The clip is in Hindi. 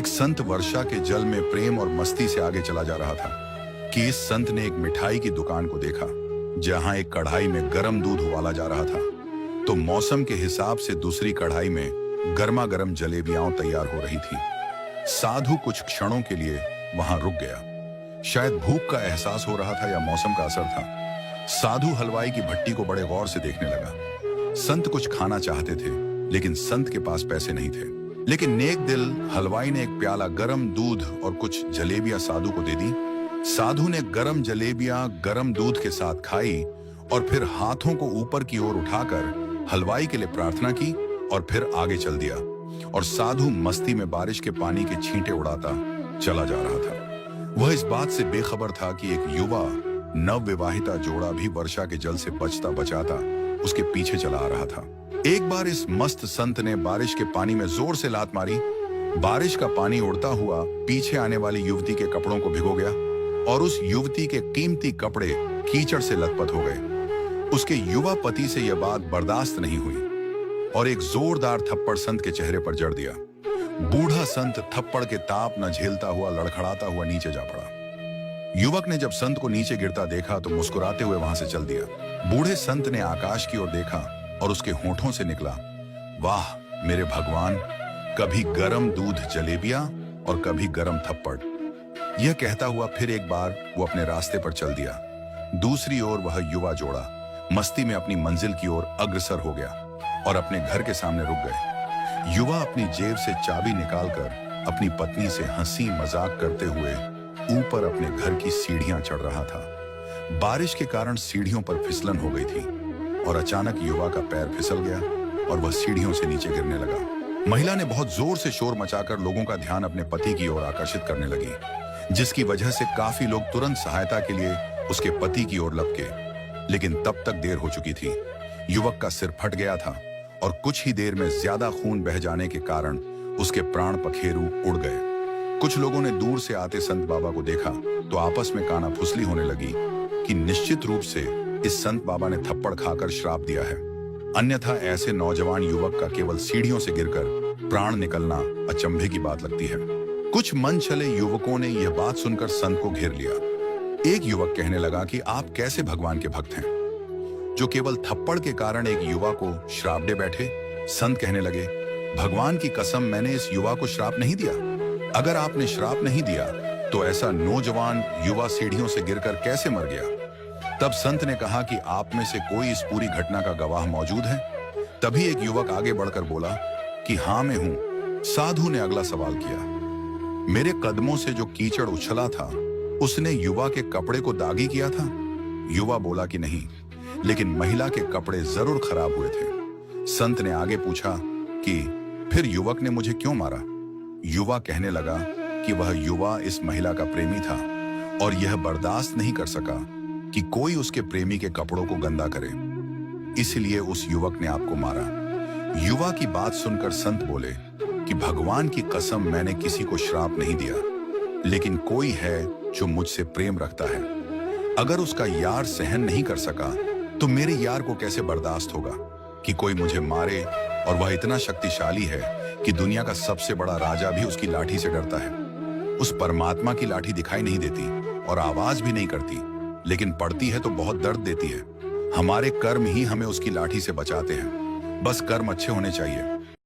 एक संत वर्षा के जल में प्रेम और मस्ती से आगे चला जा रहा था कि इस संत ने एक मिठाई की दुकान को देखा जहां एक कढ़ाई में गर्म दूध उबाला जा रहा था। तो मौसम के हिसाब से दूसरी कढ़ाई में गर्मा गर्म जलेबियां तैयार हो रही थी। साधु कुछ क्षणों के लिए वहां रुक गया। शायद भूख का एहसास हो रहा था या मौसम का असर था। साधु हलवाई की भट्टी को बड़े गौर से देखने लगा। संत कुछ खाना चाहते थे लेकिन संत के पास पैसे नहीं थे। लेकिन नेक दिल हलवाई ने एक प्याला गरम दूध और कुछ जलेबियां साधु को दे दी। साधु ने गरम जलेबियां गरम दूध के साथ खाई और फिर हाथों को ऊपर की ओर उठाकर हलवाई के लिए प्रार्थना की और फिर आगे चल दिया। और साधु मस्ती में बारिश के पानी के छींटे उड़ाता चला जा रहा था। वह इस बात से बेखबर था कि एक युवा नवविवाहिता जोड़ा भी वर्षा के जल से बचता बचाता उसके पीछे चला आ रहा था। एक बार इस मस्त संत ने बारिश के पानी में जोर से लात मारी। बारिश का पानी उड़ता हुआ पीछे आने वाली युवती के कपड़ों को भिगो गया और उस युवती के कीमती कपड़े कीचड़ से लथपथ हो गए। उसके युवा पति से यह बात बर्दाश्त नहीं हुई और एक जोरदार थप्पड़ संत के चेहरे पर जड़ दिया। बूढ़ा संत थप्पड़ के ताप न झेलता हुआ लड़खड़ाता हुआ नीचे जा पड़ा। युवक ने जब संत को नीचे गिरता देखा तो मुस्कुराते हुए वहां से चल दिया। बूढ़े संत ने आकाश की ओर देखा और उसके होठों से निकला, वाह मेरे भगवान, कभी गरम दूध जलेबियां और कभी गरम थप्पड़। यह कहता हुआ फिर एक बार वो अपने रास्ते पर चल दिया। दूसरी ओर वह युवा जोड़ा मस्ती में अपनी मंजिल की ओर अग्रसर हो गया और अपने घर के सामने रुक गए। युवा अपनी जेब से चाबी निकालकर अपनी पत्नी से हंसी मजाक करते हुए ऊपर अपने घर की सीढ़ियां चढ़ रहा था। बारिश के कारण सीढ़ियों पर फिसलन हो गई थी और अचानक युवा का पैर फिसल गया और वह सीढ़ियों से नीचे गिरने लगा। महिला ने बहुत जोर से शोर मचाकर लोगों का ध्यान अपने पति की ओर आकर्षित करने लगी, जिसकी वजह से काफी लोग तुरंत सहायता के लिए उसके पति की ओर लपके। लेकिन तब तक देर हो चुकी थी। युवक का सिर फट गया था और कुछ ही देर में ज्यादा खून बह जाने के कारण उसके प्राण पखेरु उड़ गए। कुछ लोगों ने दूर से आते संत बाबा को देखा तो आपस में कानाफुसली होने लगी कि निश्चित रूप से इस संत बाबा ने थप्पड़ खाकर श्राप दिया है, अन्यथा ऐसे नौजवान युवक का केवल सीढ़ियों से गिरकर प्राण निकलना अचंभे की बात लगती है। कुछ मन छले युवकों ने यह बात सुनकर संत को घेर लिया। एक युवक कहने लगा कि आप कैसे भगवान के भक्त हैं जो केवल थप्पड़ के कारण एक युवा को श्राप दे बैठे। संत कहने लगे, भगवान की कसम, मैंने इस युवा को श्राप नहीं दिया। अगर आपने श्राप नहीं दिया तो ऐसा नौजवान युवा सीढ़ियों से गिरकर कैसे मर गया? तब संत ने कहा कि आप में से कोई इस पूरी घटना का गवाह मौजूद है? तभी एक युवक आगे बढ़कर बोला कि हाँ मैं हूं। साधु ने अगला सवाल किया, मेरे कदमों से जो कीचड़ उछला था उसने युवा के कपड़े को दागी किया था? युवा बोला कि नहीं, लेकिन महिला के कपड़े जरूर खराब हुए थे। संत ने आगे पूछा कि फिर युवक ने मुझे क्यों मारा? युवा कहने लगा कि वह युवा इस महिला का प्रेमी था और यह बर्दाश्त नहीं कर सका कि कोई उसके प्रेमी के कपड़ों को गंदा करे, इसलिए उस युवक ने आपको मारा। युवा की बात सुनकर संत बोले कि भगवान की कसम, मैंने किसी को श्राप नहीं दिया, लेकिन कोई है जो मुझसे प्रेम रखता है। अगर उसका यार सहन नहीं कर सका तो मेरे यार को कैसे बर्दाश्त होगा कि कोई मुझे मारे, और वह इतना शक्तिशाली है कि दुनिया का सबसे बड़ा राजा भी उसकी लाठी से डरता है। उस परमात्मा की लाठी दिखाई नहीं देती और आवाज भी नहीं करती, लेकिन पड़ती है तो बहुत दर्द देती है। हमारे कर्म ही हमें उसकी लाठी से बचाते हैं। बस कर्म अच्छे होने चाहिए।